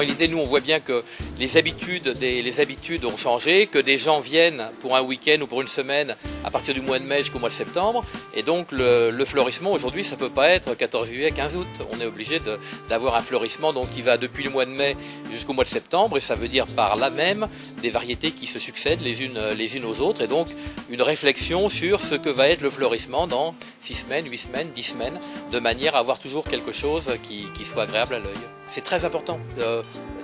réalité, nous, on voit bien que les habitudes ont changé, que des gens viennent pour un week-end ou pour une semaine à partir du mois de mai jusqu'au mois de septembre. Et donc, le fleurissement, aujourd'hui, ça peut pas être 14 juillet, 15 août. On est obligé d'avoir un fleurissement donc, qui va depuis le mois de mai jusqu'au mois de septembre. Et ça veut dire par là même des variétés qui se succèdent les unes aux autres. Et donc, une réflexion sur ce que va être le fleurissement dans 6 semaines, 8 semaines, 10 semaines, de manière à avoir toujours quelque chose qui soit agréable à l'œil. C'est très important.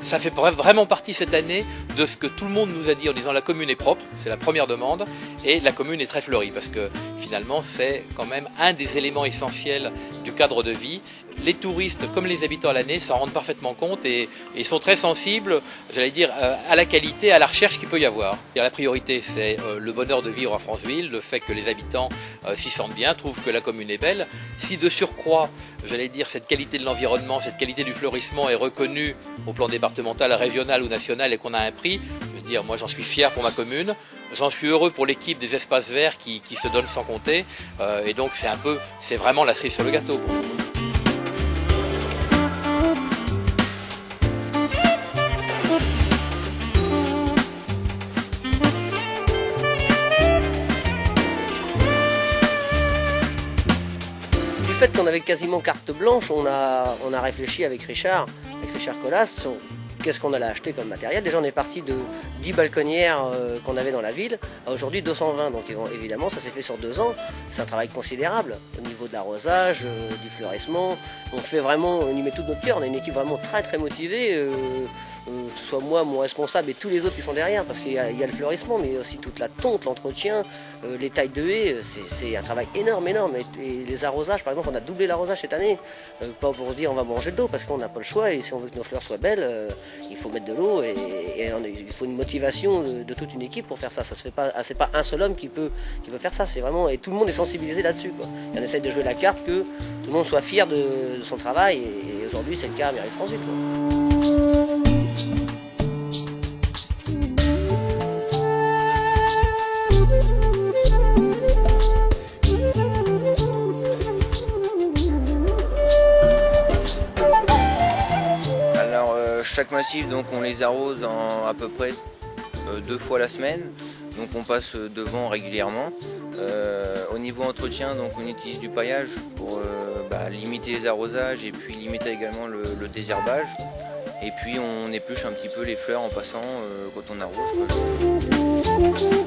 Ça fait vraiment partie cette année de ce que tout le monde nous a dit en disant la commune est propre, c'est la première demande, et la commune est très fleurie parce que finalement c'est quand même un des éléments essentiels du cadre de vie. Les touristes comme les habitants à l'année s'en rendent parfaitement compte et sont très sensibles, j'allais dire, à la qualité, à la recherche qu'il peut y avoir. La priorité c'est le bonheur de vivre à Franceville, le fait que les habitants s'y sentent bien, trouvent que la commune est belle. Si de surcroît, j'allais dire, cette qualité de l'environnement, cette qualité du fleurissement est reconnue au plan départemental, régional ou national et qu'on a un prix, je veux dire, moi j'en suis fier pour ma commune, j'en suis heureux pour l'équipe des espaces verts qui se donnent sans compter, et donc c'est vraiment la cerise sur le gâteau pour nous. Du fait qu'on avait quasiment carte blanche, on a réfléchi avec Richard Collas sur qu'est-ce qu'on allait acheter comme matériel. Déjà on est parti de 10 balconnières qu'on avait dans la ville à aujourd'hui 220, donc évidemment ça s'est fait sur 2 ans. C'est un travail considérable au niveau de l'arrosage, du fleurissement. On y met tout notre cœur, on a une équipe vraiment très très motivée. Que ce soit moi, mon responsable et tous les autres qui sont derrière, parce qu'il y a le fleurissement, mais aussi toute la tonte, l'entretien, les tailles de haies, c'est un travail énorme. Et les arrosages, par exemple, on a doublé l'arrosage cette année, pas pour se dire on va manger de l'eau, parce qu'on n'a pas le choix, et si on veut que nos fleurs soient belles, il faut mettre de l'eau, et il faut une motivation de toute une équipe pour faire ça. Ça se fait pas, c'est pas un seul homme qui peut faire ça, c'est vraiment, et tout le monde est sensibilisé là-dessus, quoi. Et on essaie de jouer la carte que tout le monde soit fier de son travail, et aujourd'hui c'est le cas à Mairie-Franceville, quoi. Chaque massif, donc, on les arrose à peu près 2 fois la semaine, donc on passe devant régulièrement. Au niveau entretien, donc, on utilise du paillage pour limiter les arrosages et puis limiter également le désherbage. Et puis on épluche un petit peu les fleurs en passant quand on arrose, quoi.